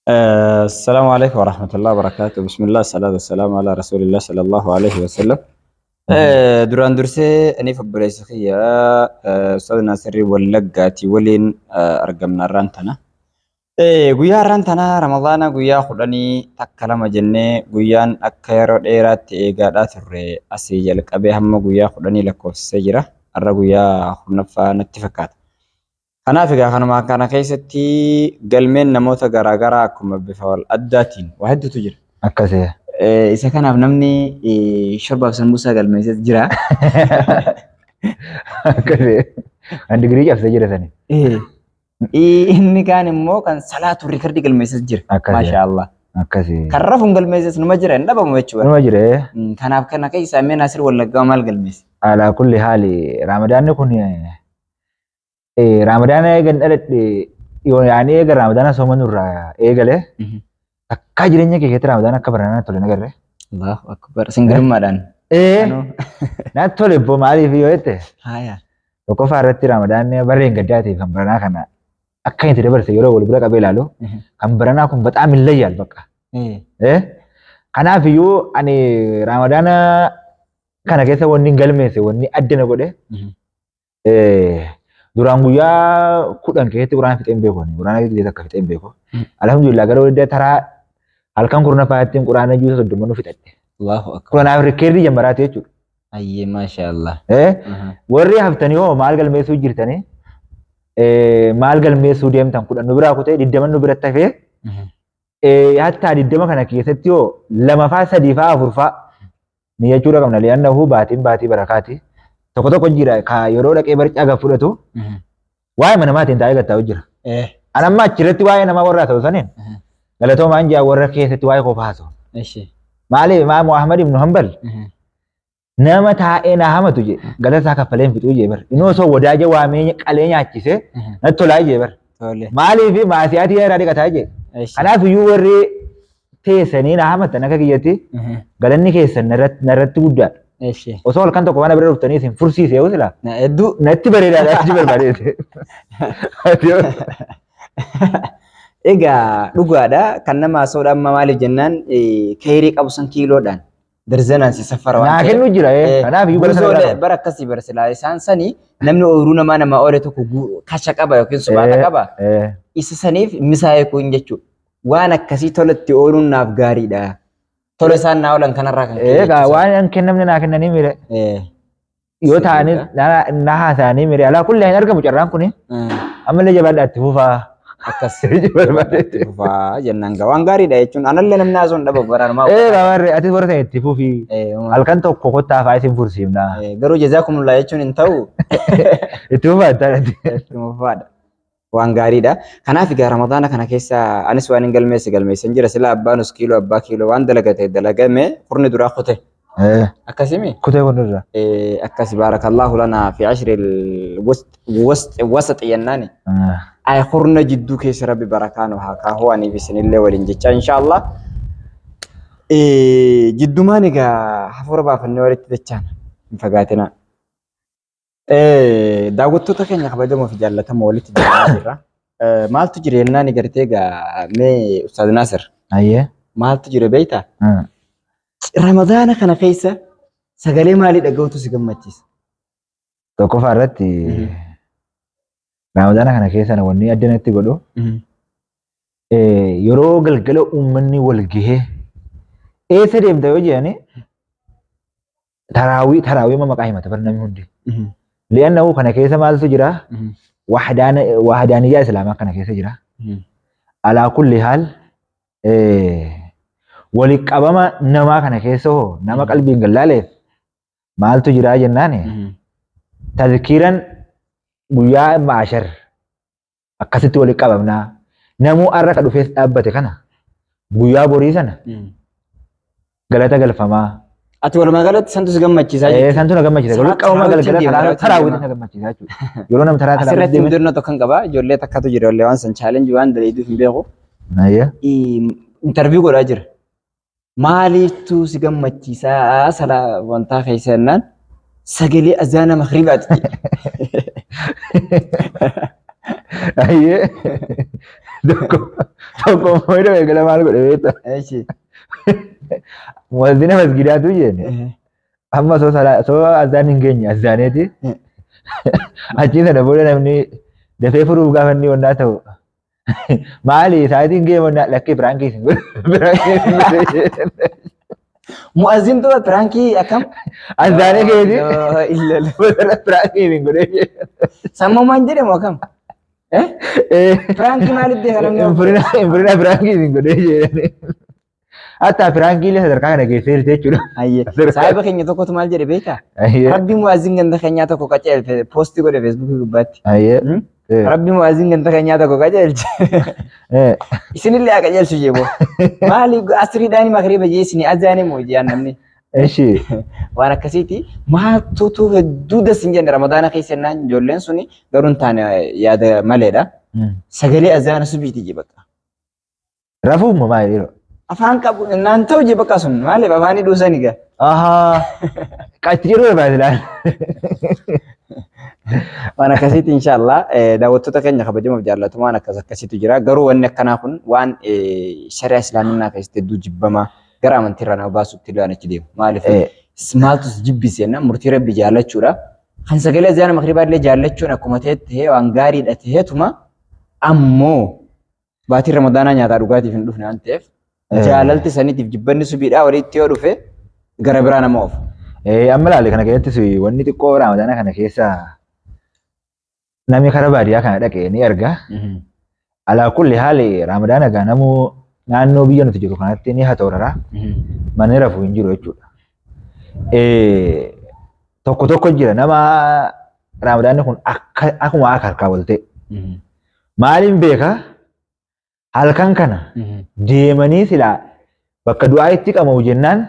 السلام عليكم ورحمة الله وبركاته. بسم الله الصلاة والسلام على رسول الله صلى الله عليه وسلم. duraan dursee ani fabbileessa kiyyaa Ustaad Naasirrii Wallaggaati waliin argamna irraan tana. Guyyaa irraan tana Ramadaana guyyaa 12 jennee guyyaan akka yeroo dheeraatti eegaadhaa turre asii jalqabee hamma guyyaa 10 lakkoofsisee jira. Har'a guyyaa 10ffaa natti fakkaata. Kanaaf egaa kanuma kana keessatti galmeen namoota garaagaraa akkuma bifa wal addaatiin waa hedduutu jira. Akkasii. Isa kanaaf namni shorbaaf sambuusaa galmeessee jira. Akkasii. Kan digirii cabsee jira sani. Inni kaan immoo kan salaatu riikardii galmeessee jira. Akkasii. Maashaallah. Akkasii. Kan rafuun galmeesses numa jira hin dhabamu jechuudha. Numa jira. Kanaaf kana keessaa mee Naasir Wallaggaa maal galmeesse? Alaa kulli haali Ramadaanni kun Ramadaana eegan dhaladhe yaani eega Ramadaana sooma nurraa eegale akka jireenya kee keessatti Ramadaan akka baranaa tole nagarre. Allahu akbar singirummaadhaan. Naatti tole boo maaliif yoo jette Haaya. tokkoffaa irratti Ramadaanni barreen gaddaatiif kan baranaa kana akka itti dabarse yeroo wal bira qabee ilaalu kan baranaa kun baxaa millayyaal bakka. Kanaaf iyyuu ani Ramadaana kana keessa wanni galmeesse wanni adda na godhe duraan guyyaa 10 keessatti quraana fixeen beeku quraana keessatti akka fixeen beeku alhamdulillah gara walitti taraa halkan kurna faayattiin quraana juusa 30 nu fixadhe. Allahu akbar. Kanaaf rikkeerri jammaraate jechuudha. Ayyee maashaallah. Warri haftanii hoo maal galmeessuu jirtanii maal galmeessuu deemtan 10 nu biraa kutee 20 nu biratti hafee hatta 20 kana keessatti hoo 2 faa 3 faa 4 faa ni jechuudha qabna li'annahu baatii barakaati. Tokko tokko jira ka yeroo dhaqee barcaa gaf fudhatu waa'ee mana maatiin taa'ee gattaa'u jira. An amma achirratti waa'ee namaa warraa ta'u saniin galatoomaan jaa warra keessatti waa'ee qofaa haasa'u. Maaliif Imaam Ahmad ibn Hanbal nama taa'ee na hamatu je galataa kaffalee hin fixuu je bar inni osoo wadaajee waamee qalee nyaachisee natti tolaa je bar. Maaliif maasiyaatii yaraa dhiqataa je. Kanaaf iyyuu warri teessanii na hamatan akka kiyyatti galanni keessan narratti guddaadha. Osoo halkan tokko waan bira dhuftanii isin fursiisee yoo sila Hedduu. natti bareedaadha achi barbaadeete. Egaa dhugaadha kan nama haasa'uudha amma maaliif jennaan keerii qabu san kiiloodhaan darzanaan si safara waan Naa kennu jira kanaaf iyyuu bara sana bara akkasii bara silaa isaan sanii namni ooyiruu nama oole tokko kasha qaba yookiin subaata qaba isa saniif misaa'ee kun jechuudha. Waan akkasii tolatti ooyruun naaf gaariidha. Tole isaan naa oolan kanarraa kan egaa waan an kennamne naa kennanii mire yoo ta'anii na haasa'anii mire alaa kullee hin argamu carraan kuni ammallee jabaadhaa itti fufaa. akkas fufaa jennaan gaa waan gaariidha jechuun anallee namni haasa'uun dhaba baranumaa. Gabaarre ati warra itti fufii halkan tokko kottaa fa'aa isin fursiifna. Garuu jazaakumullah jechuun hin ta'u. Itti fufaa ta'atti. Itti fufaadha. Waan gaariidha. Kanaaf egaa Ramadaana kana keessa anis waan hin galmeessan jira sila abbaa nus kiiloo abbaa kiiloo waan dalagate dalagame kurni duraa kute. Akkasimi. Kutee kun irra. Akkasi baarakallahu lana fi ashri wasat jennaani. Ay kurna jidduu keessa rabbi barakaanu haa kaahuu aniif isinillee waliin jecha inshallah. Jiddumaan egaa hafuura baafannee walitti dachaan hin fagaatina. Daawwattoota keenya kabajamoo fi jaallatamoo walitti jirra. Maaltu jira jennaan gartee egaa mee Ustaad Naasir. Ayyee. Maaltu jira beektaa? Ramadaana kana keessa sagalee maalii dhaga'utu si gammachiisa? Tokkoffaa irratti Ramadaana kana keessa wanni adda natti godhu yeroo galgala uummanni wal gahee eessa deemta yoo jedhani taraawii maqaa himata bar namni hundi. Li'annahu kana keessa maaltu jira? Wahdaaniyyaa Islaamaa kana keessa jira. Alaa kulli haal walitti qabama namaa kana keessa hoo nama qalbiin gallaaleef maaltu jira jennaan tazkiiran guyyaa maashar akkasitti walitti qabamnaa namuu har'a ka dhufees dhaabbate kana guyyaa borii sana galata galfamaa. Ati walumaa galatti santu si gammachiisaa jechuudha. Santu na gammachiisa. Walitti qabama galgala taraawwiin na gammachiisa jechuudha. Yeroo nam taraa asirratti mudannoo tokko kan qaba ijoollee takkatu jira illee waan san chaalenjii waan daleeduuf hin beeku. Interviyuu godhaa jira. Maaliiftu si gammachiisaa sala wantaa keessa jennaan sagalee azaana maghribaati. tokko immoo hidhame eegala maal godhe beektaa? Eeshi. Muwazzina masgidaatu jenne. Amma soo azaan hin geenye azaaneeti. Achiin sana booda namni dafee furuuf gaafa inni wannaa ta'u. Maali sa'aatiin gee wannaa lakkee firaankii isin godhe. Mu'azzin tuba pirankii akkam? Azaanee keeti. Illee. Firaankii isin godhe. Sammuu maan jedhamu akkam? Pirankii maaliif beeka namni? Infirina firaankii isin godhe jedhani. Hatta firaankii illee sadarkaa kana geessee jirti jechuudha. Ayyee. Saahiba keenya tokkotu maal jedhe beekaa? Rabbi mu'azzin ganda keenyaa tokko qaceelche poostii godhe feesbuukii gubbaatti. Ayyee. Rabbi mu'azzin ganda keenyaa tokko qaceelche. Isinillee haa qaceelchu jeeboo. Maali asiriidhaan makriba jee isin azaanee moo jiyaan namni? Eshi. Waan akkasiiti maaltu hedduu das hin jenne ramadaana keessa naan ijoolleen suni garuu hin taane yaada maleedha. Sagalee azaana subiiti jee bakka. Rafuuf moo maali yeroo? Afaan qabu naan ta'u jee bakka sun maaliif afaanii dhuusani gaa? Ahaa. Qachi jedhu barbaachilaan. Waan akkasiiti inshallah daawwattoota keenya kabajamuuf jaallatamaan akkasiitu jira. Garuu wanni akkanaa kun waan shari'a islaaminaa keessatti hedduu jibbamaa gara amantiirraa nama baasutti ilaalan achi deemu. Maaliif maaltus jibbiseenna murtii rabbi jaallachuudha. Kan sagalee azaana makribaa illee jaallachuun akkuma ta'e waan gaariidha ta'eetuma ammoo baatii ramadaanaa nyaataa dhugaatiif hin dhufne waan ta'eef jaalalti saniitiif jibbanni subiidhaa walitti yoo dhufe gara biraa nama oofu. Amma ilaali kana keessatti wanni xiqqoo ramadaana kana keessa namni karaa baadiyyaa kana dhaqee ni arga. Alaa kulli haali ramadaana gaa namuu naannoo biyya nuti jiru kanatti ni hatooraraa. Manni rafuu hin jiru jechuudha. Tokko tokko jira nama ramadaanni kun akkuma akka harkaa wal ta'e. Maaliin beekaa halkan kana deemanii silaa bakka du'aa itti qabamu jennaan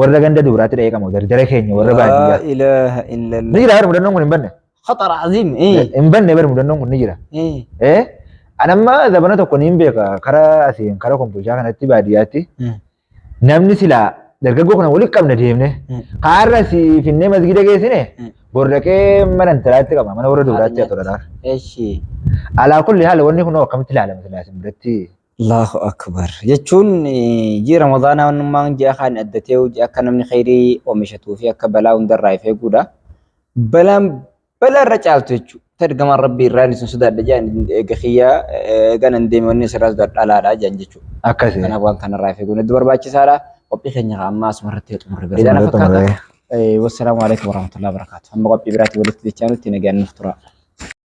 warra ganda dubaraatti dhaqee qabamu dardara keenya warra baadiyyaa. Ilaha illallah. Ni jira bara mudannoon kun hin banne. Khatar azim. Hin banne bara mudannoon kun ni jira. Anamma zabana tokko niin beeka karaa asiin karaa kombolchaa kanatti baadiyyaatti namni silaa dargaggoo kana walitti qabna deemne kaarra si finnee masgida geessine bordaqee mana intalaatti qaba mana warra dubaraatti hatooraraa. Eeshi. Alaa kulli haala wanni kun akkamitti ilaalama silaasin biratti. Allahu akbar. Jechuun jii ramadaanaa wannummaan ji'a kaan addatee hojii akka namni khayrii oomishatuu fi akka balaa hundarraa ifee guudha. Balaan irra caaltu jechuudha. Tergaman rabbi irraan isin sodaadha jaan gahiyyaa ganan deeme wanni sirraa sodaadha dhalaadha jaan jechuudha. Akkasii. Kanaaf waan kanarraa ifee guudha. Hedduu barbaachisaadha. Qophii keenya ammaa asumarratti xumurre bareedaadha fakkaata. Wassalaamu alaikum warahmatullahi wabarakatuh. Amma qophii biraatti walitti deebi'aa nutti nagaan nuuf tura.